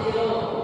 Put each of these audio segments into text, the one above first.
ছিল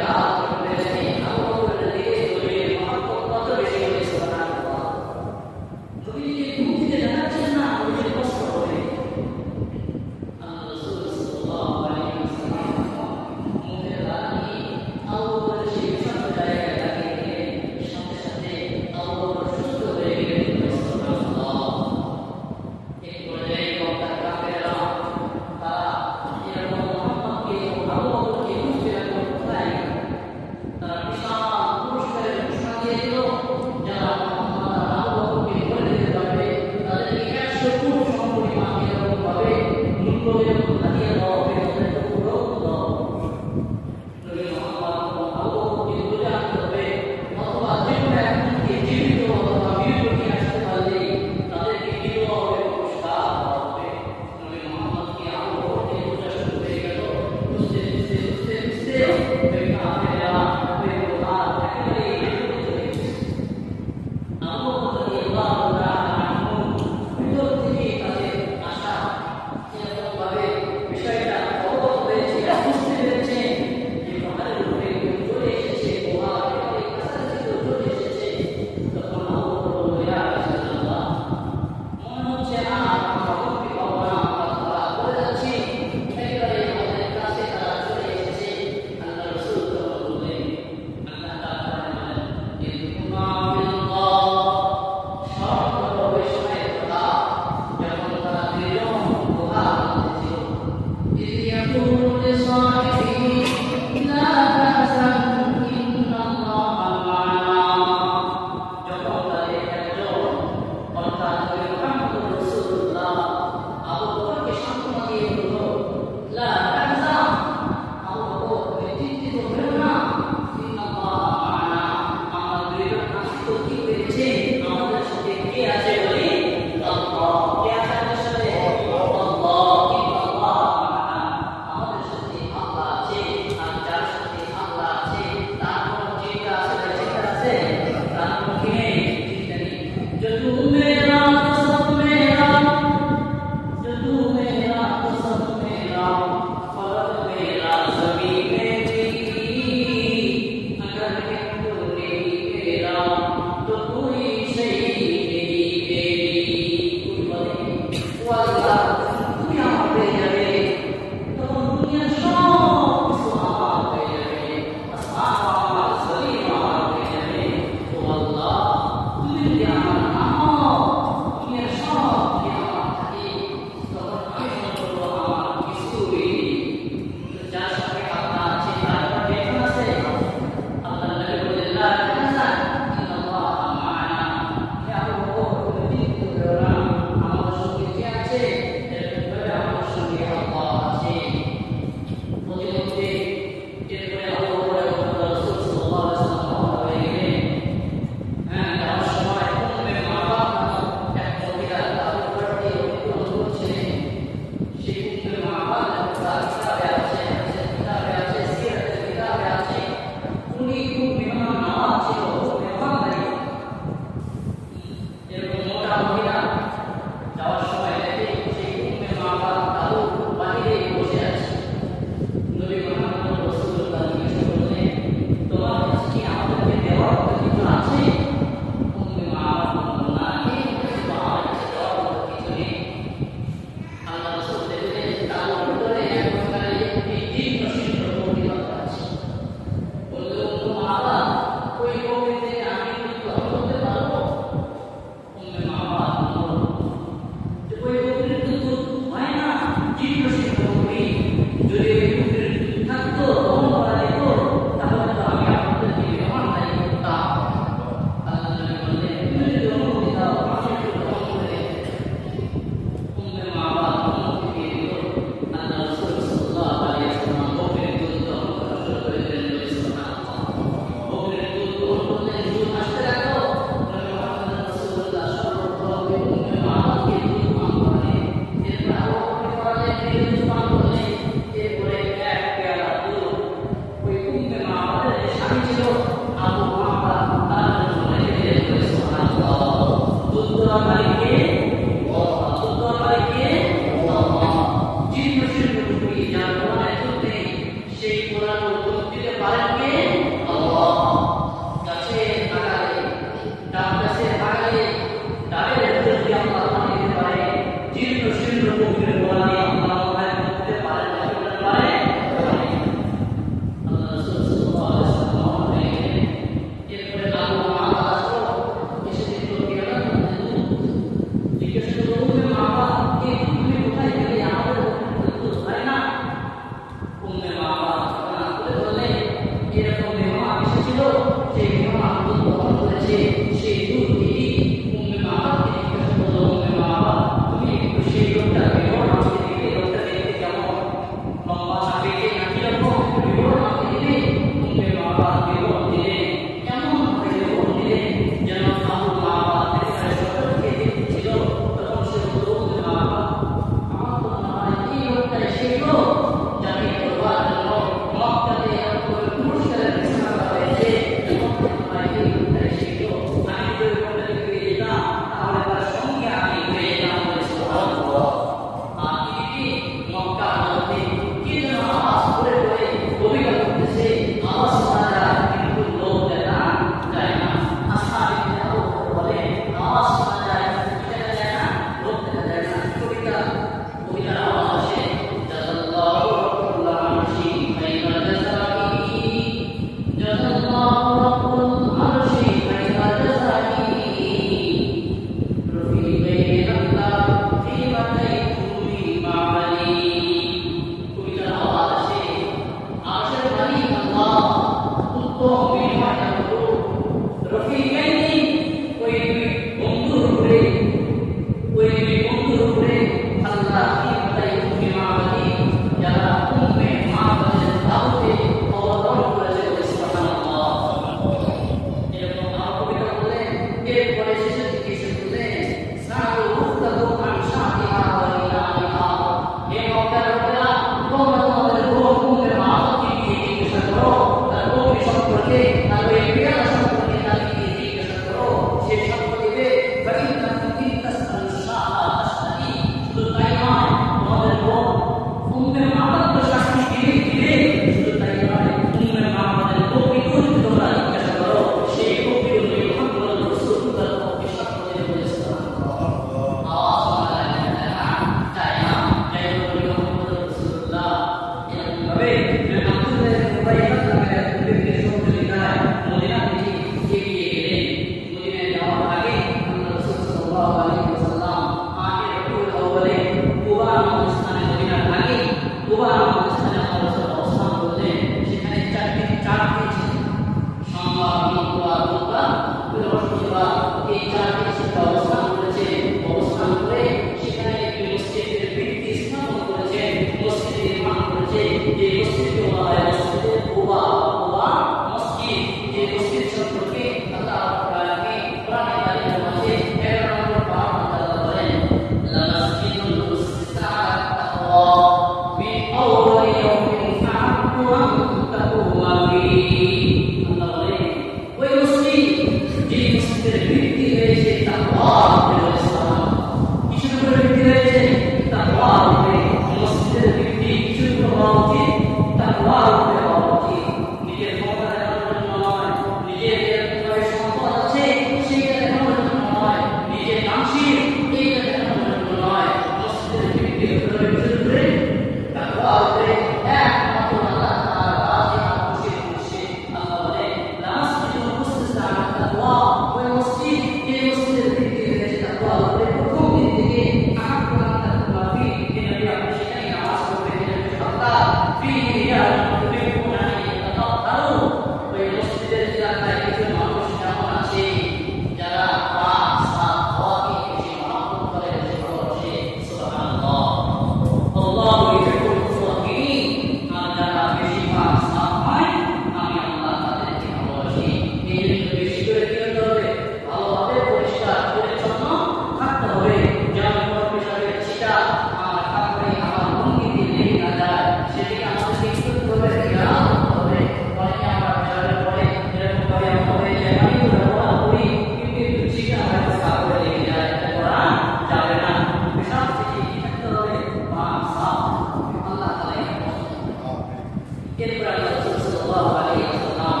এরপর আল্লাহ রাসূল সাল্লাল্লাহু আলাইহি ওয়াসাল্লাম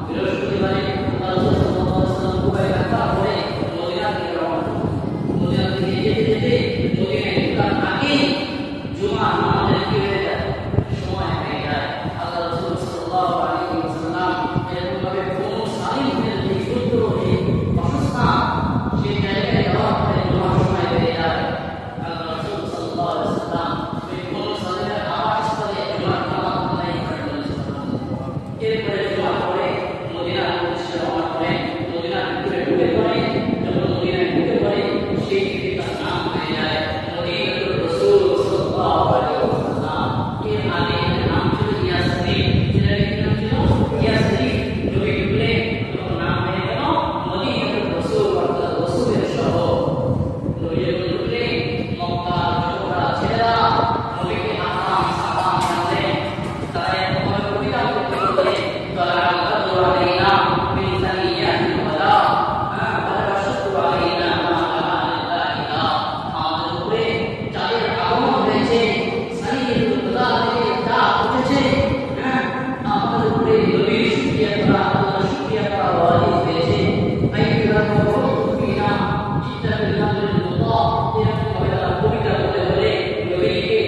বৃহস্পতিবারে আল্লাহ রাসূল সাল্লাল্লাহু আলাইহি ওয়াসাল্লাম কুবায় রাখা পরে মদিনা থেকে রওনা হলেন। মদিনা থেকে যেতে যেতে মদিনায় ঢোকার আগেই জুমা নামাজের কি হয়ে যায়, সময় হয়ে যায়। আল্লাহ রাসূল সাল্লাল্লাহু আলাইহি ওয়াসাল্লাম এরকম ভাবে কোন সালিমের যে যুদ্ধ হয়ে অসুস্থতা সেই জায়গায় যাওয়ার পরে জুমার সময় হয়ে যায়। আল্লাহ রাসূল সাল্লাল্লাহু আলাইহি ওয়াসাল্লাম ওই কোন সালিমের আবাসস্থলে জুমার নামাজ আদায় করেন। এরপরে জুমার পরে মদিনার উদ্দেশ্যে রওনা করেন। মদিনার ভিতরে ঢুকে পড়ে, যখন মদিনায় ঢুকে পড়ে সেই থেকে তার নাম হয়ে যায় মদিনাতুর রাসূল সাল্লাল্লাহু আলাইহি ওয়াসাল্লাম। এর আগে নাম ছিল ইয়াসরিব, যেটা কি নাম ছিল ইয়াসরিব। নবী ঢুকলে তখন নাম হয়ে গেল মদিনাতুর রাসূল, অর্থাৎ রাসূলের শহর। নবী যখন ঢুকলে মক্কা যুবকরা ছেলেরা নবীকে আসাম সালাম জানালেন। তারা এরকম কবিতা করতে করতে তারা আল্লাহু আলাইনা মিন সানিয়াতিল ওয়ালা ওয়াশাদু আলাইনা মা আলাইনা, আমাদের উপরে যাদের আগমন হয়েছে সানিয়াতুল ওয়ালা থেকে যা উঠেছে, আমাদের উপরে নবীর শুকরিয়া করা, আল্লাহর শুকরিয়া করা ওয়াজিব হয়েছে। আইয়ুহা মুমিনুনা ইত্তাবিল্লাহ লিল্লাহ, এরকম ভাবে তারা কবিতা বলে বলে নবীকে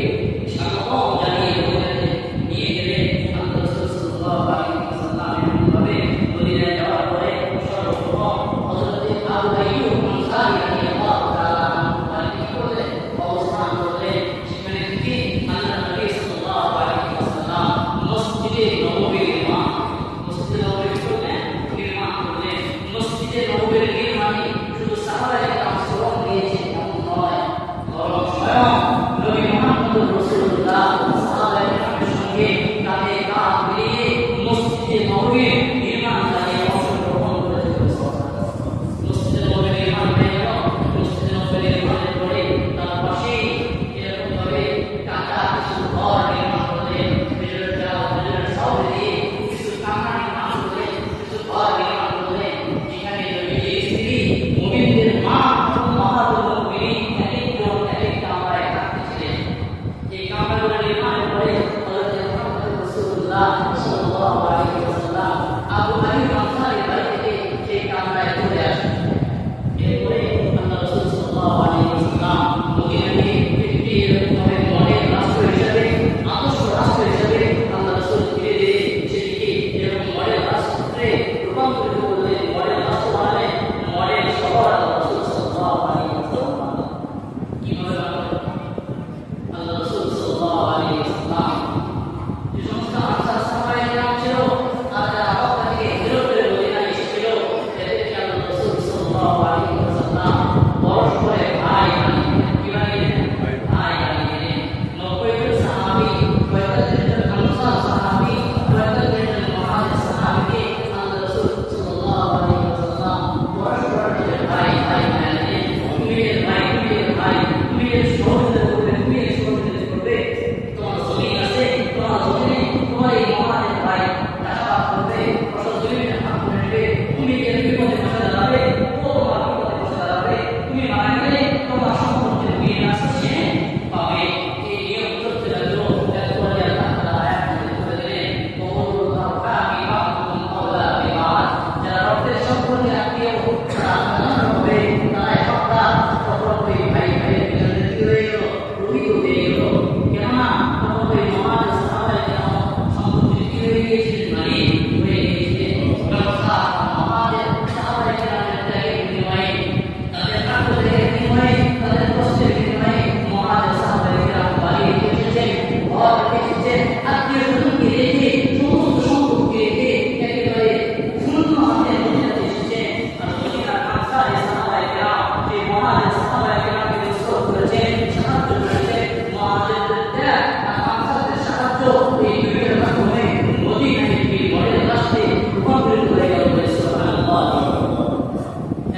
স্বাগতম জানিয়ে মদিনাতে নিয়ে গেলেন। আল্লাহ রাসূল সাল্লাল্লাহু আলাইহি ওয়াসাল্লাম এরকমভাবে মদিনায় যাওয়ার পরে সর্বপ্রথম হযরত আবু আইয়ুব আনসারী রাদিয়াল্লাহু তাআলা আনহু কি করলেন, অবস্থান করলেন। সেখানে থেকে আল্লাহ নবী সাল্লাল্লাহু আলাইহি ওয়াসাল্লাম মসজিদে নববীর নির্মাণ করলেন। মসজিদে নববীর নির্মাণে শুধু সাহাবায়ে কেরাম শ্রম দিয়েছেন এমন নয়, বরং স্বয়ং নবী মুহাম্মদুর রাসূলুল্লাহ সাহাবায়ে কেরামের সঙ্গে কাঁধে কাঁধ মিলিয়ে মসজিদে নববীর নির্মাণ কাজে অংশগ্রহণ করেছেন। মসজিদে নববীর নির্মাণ হয়ে গেল। মসজিদে নববীর নির্মাণের পরে তার পাশেই এরকম ভাবে কাঁচা কিছু ঘর নির্মাণ করলেন। মেজরের সাউথ দিয়ে কিছু কামরা নির্মাণ করলেন, কিছু ঘর নির্মাণ করলেন। যেখানে নবীর স্ত্রী মুমিনদের মা উম্মাহাতুল মুমিনিন এক কামরায় থাকতেছিলেন। এই কামরাগুলো নির্মাণের পরে হযরত মুহাম্মদ রাসূলুল্লাহ সাল্লাল্লাহু আলাইহি ওয়াসাল্লাম আবু আইয়ুব আনসারীর বাড়ি থেকে সেই কামরায় চলে আসেন। এরপরে আল্লাহ রাসূল সাল্লাল্লাহু আলাইহি ওয়াসাল্লাম মদিনাকে একটি এরকমভাবে মডেল রাষ্ট্র হিসেবে, আদর্শ রাষ্ট্র হিসেবে আল্লাহ রাসূল ধীরে ধীরে সেটিকে এরকম মডেল রাষ্ট্রে রূপান্তরিত করলেন, মডেল রাষ্ট্র বানালেন, মডেল শহর আল্লাহ রাসূল সাল্লাল্লাহু আলাইহি ওয়াসাল্লাম। কিভাবে বানালেন? আল্লাহ রাসূল সাল্লাল্লাহু আলাইহি ওয়াসাল্লাম যে সমস্ত আনসার সাহাবায়ে কেরাম ছিল, তারা যারা মক্কা থেকে হিজরত করে মদিনায় এসেছিল, এদেরকে আল্লাহ রাসূল সাল্লাল্লাহু আলাইহি ওয়াসাল্লাম পরস্পরে ভাই বানিয়ে, কি বানিয়ে? ভাই বানিয়ে। 90 জন সাহাবী, 45 জন আনসার সাহাবী, 45 জন মুহাজির সাহাবীকে আল্লাহ রাসূল সাল্লাল্লাহু আলাইহি ওয়াসাল্লাম পরস্পরে ভাই ভাই বানিয়ে, তুমি এর ভাই, তুমি এর ভাই, তুমি এর সহযোগিতা করবে, তুমি এর সহযোগিতা করবে। তোমার জমি আছে, তোমার জমি তোমার এই মুহাজির ভাই চাষাবাদ করবে, ফসল জমিতে ভাগ করে নেবে। তুমি এর বিপদে বসে দাঁড়াবে, ও তোমার বিপদে বসে দাঁড়াবে। তুমি মারা গেলে তোমার সম্পত্তির মিরাস সে পাবে। এই নিয়ম চলতে লাগলো। এরপরে আল্লাহ তাআলা আয়াত নাযিল করে দিলেন, ওয়াল্লাহু কামি বা'দুকুম আওলা বিবাদ, যারা রবের সম্পর্কে আত্মীয় তারা আপনার হবে, তারা একটা সম্পর্কে ভাই ভাইয়ের ভিতরে কি হয়ে গেল, রোহিত হয়ে গেল। কেননা তখন ওই মুহাজির সাহাবায়ে কেরাম সম্পত্তি কি হয়ে গিয়েছিলেন, মালিক হয়ে গিয়েছিলেন। ব্যবসা মুহাজির সাহাবায়ে কেরামের ত্যাগের বিনিময়ে, তাদের কাজের বিনিময়ে, তাদের কষ্টের বিনিময়ে মুহাজির সাহাবায়ে কেরাম বাড়ি এসেছেন, ঘর এসেছেন, আত্মীয় স্বজনকে রেখে, সমস্ত সম্পত্তি রেখে একেবারে শূন্য হাতে মদিনাতে এসেছেন। আর মদিনার আনসার সাহাবায়ে কেরাম সেই মুহাজির সাহাবায়ে কেরামকে নসরত করেছেন, সাহায্য করেছেন। মুহাজিরদের ত্যাগ আর আনসারদের সাহায্য, এই দুইয়ের মাধ্যমে মদিনাকে একটি মডেল রাষ্ট্রে রূপান্তরিত হয়ে গেল। সুবহানাল্লাহ।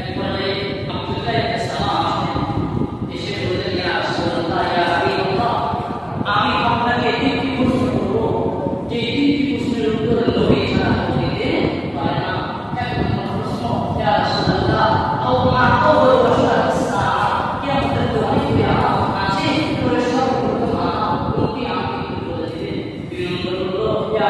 একবারে আব্দুল্লাহ ইবনে সালাম আসলেন, এসে বললেন, ইয়া রাসূলুল্লাহ, ইয়া হাবিবাল্লাহ, আমি আপনাকে তিনটি প্রশ্ন করব, যে তিনটি প্রশ্নের উত্তর নবী ছাড়া কেউ দিতে পারে না। এক নম্বর প্রশ্ন, ইয়া রাসূলুল্লাহ, আওমা আউয়ালু আশরাতিস সাআ, কিয়ামতের তো অনেক আলামত আছে, তবে সর্বপ্রথম আলামত কোনটি, আমাকে একটু বলে দিবেন। দুই নম্বর হলো, ইয়া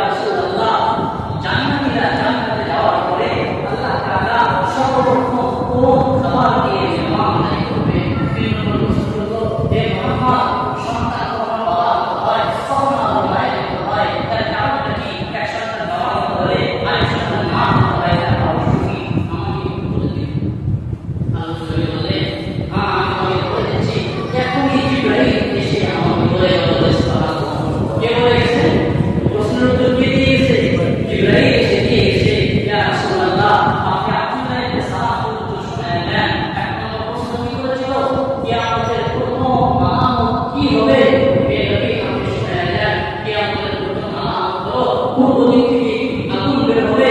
পূর্ব দিক থেকে আগুন বের হবে,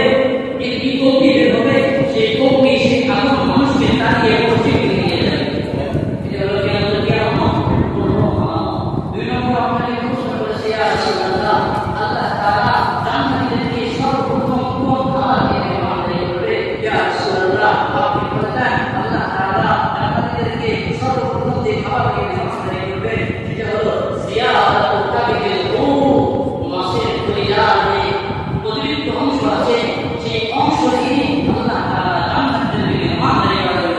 একটি কপি বের হবে, সেই কপি সেই আগুন মানুষকে তাড়িয়ে পশ্চিম দিকে নিয়ে যাবে। এটা হলো কিয়ামতের কিয়ামত। দুই নম্বর আপনাকে প্রশ্ন করেছে ইয়া রাসূলুল্লাহ, আল্লাহ তাআলা জান্নাতীদেরকে সর্বপ্রথম কোন খাবার দিয়ে মেহমানদারি করবে? ইয়া রাসূলুল্লাহ, আপনি বলে দেন আল্লাহ তাআলা জান্নাতীদেরকে সর্বপ্রথম যে খাবার দিয়ে মেহমানদারি করবে সেটা হলো জিয়াদাতুল কাবিল রূহ, মাছের কলিজার যে অতিরিক্ত অংশ আছে সেই অংশ দিয়ে আল্লাহ তাআলা জান্নাতীদেরকে মেহমানদারি করবে।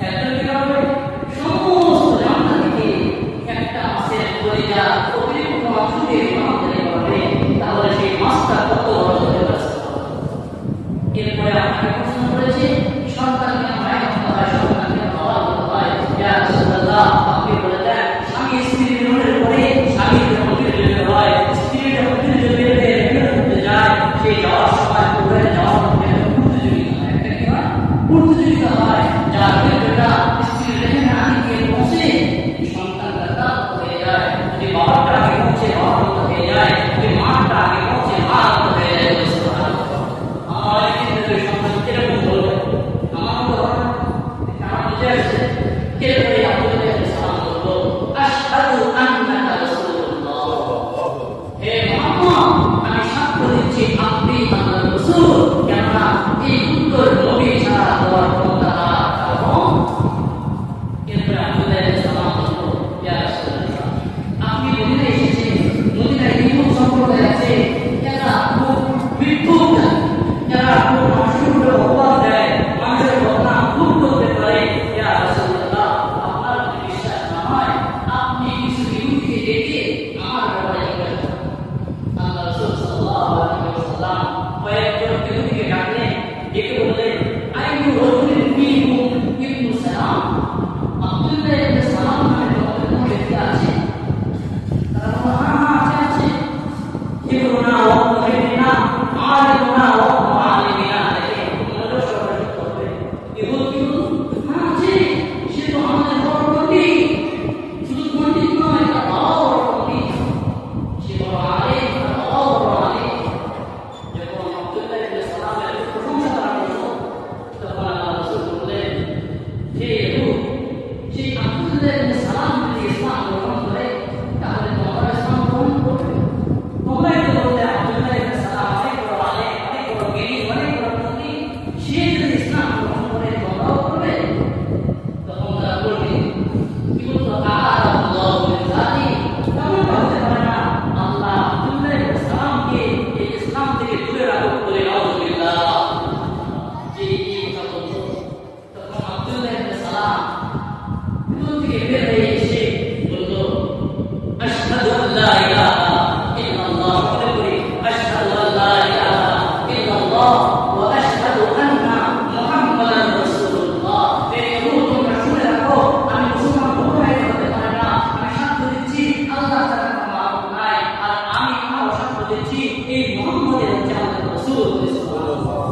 একজন কি করবে? সমস্ত জান্নাতীকে একটা মাছের কলিজা অতিরিক্ত অংশ দিয়ে মেহমানদারি করবে। তাহলে সেই মাছটা কত বড় হতে পারে? এরপরে আপনাকে প্রশ্ন করেছে সন্তানকে মায়ের মতো হয়, সন্তানকে বাবার মতো হয়। ইয়া রাসূলুল্লাহ, আপনি বলে দেন স্বামী স্ত্রীর মিলনের পরে স্বামীর যখন বিয়ে হয়, স্ত্রীর যখন বিয়ে করতে যায়, সেই যাওয়ার সময় কোথায় যাওয়ার প্রতিযোগিতা হয়। একটা কি হয়? প্রতিযোগিতা হয়। যার বেটা স্ত্রীর রেখে না গিয়ে পৌঁছে সন্তানটা তার হয়ে যায়। যদি বাবাটা আগে পৌঁছে বাবার মতো হয়ে যায়, যদি মাটা আগে পৌঁছে মার মতো হয়ে যায়। আমার ক্ষেত্রে সন্তান কিরকম বলবে? আমার তো আমার বুঝে আসছে এরপরে আপনাদের সালাম করবো, আশহাদু আন্নাকা রাসূলুল্লাহ, হে মুহাম্মদ আমি সাক্ষ্য দিচ্ছি আপনি আল্লাহর রাসূল। কেননা এই উত্তর নবী ছাড়া দেওয়ার ক্ষমতা কারণ। এরপরে আপনাদের সালাম করবো, ইয়া রাসূলুল্লাহ আপনি মদিনায় এসেছেন, মদিনায় ইহুদ সম্প্রদায় আছে, এরা খুব বিদ্যুৎ, এরা খুব মানুষের উপরে অপবাদ দেয়, মানুষের বদনাম খুব করতে পারে। ইয়া রাসূলুল্লাহ আপনার যদি বিশ্বাস না হয় আপনি কিছু ইহুদিকে ডেকে আমার ব্যাপারে জিজ্ঞাসা করুন। আল্লাহ রাসূল সাল্লাল্লাহু আলাইহি ওয়াসাল্লাম কয়েকজন ইহুদিকে ডাকলেন, ডেকে বললেন আইয়ু রাজুলিন ফীকুম ইবনু সালাম, আব্দুল্লাহ ইবনে সালাম নামে তোমাদের কোনো ব্যক্তি আছে? তারা বলল হ্যাঁ আছে। ইবনুনা ওয়া ইবনুনা আলিমুনা ওয়া মুআল্লিমিনা, দেখে মনোযোগ সহকারে করবে। ইহুদ কিন্তু হ্যাঁ আছে, সে তো আমাদের বড় পণ্ডিত, শুধু পণ্ডিত নয়, তার বাবাও বড় পণ্ডিত, সে বড় আলেম, তার বাবাও বড় আলেম। যখন আব্দুল্লাহ ইবনে সালামের প্রশংসা করা হলো তখন আল্লাহ রাসূল বললেন, হে ইহুদ, সেই আব্দুল্লাহ ইবনে সালাম যদি ইসলাম গ্রহণ করে তাহলে তোমরা ইসলাম গ্রহণ করবে। তোমরাই তো বলতে আব্দুল্লাহ ইবনে সালাম অনেক বড় আলেম, অনেক বড় জ্ঞানী, অনেক বড় পণ্ডিত, সে যদি ইসলাম গ্রহণ করে তোমরাও করবে। তখন তারা বলবে কিন্তু আল্লাহ জানি তেমনটা হতে পারে না, আল্লাহ আব্দুল্লাহ ইবনে সালামকে এই ইসলাম থেকে দূরে রাখুক বলে নাউযুবিল্লাহ। যে এই কথা বলতো তখন আব্দুল্লাহ ইবনে সালাম ভিতর থেকে বের হয়ে এসে বলল আশহাদু আল্লা ইলাহা ইল্লাল্লাহ, বলে করি আশহাদু আল্লা ইলাহা ইল্লাল্লাহ ওয়া আশহাদু আন্না মুহাম্মাদান রাসূলুল্লাহ। হে ইহুদ, তোমরা শুনে রাখো আমি মুসলমান কোথায় হতে পারে না, আমি সাক্ষ্য দিচ্ছি আল্লাহ তাআলা মাবুদ নাই, আর আমি সাক্ষ্য দিচ্ছি এই মুহাম্মদ হচ্ছে আমাদের রাসূল। সুবহানাল্লাহ।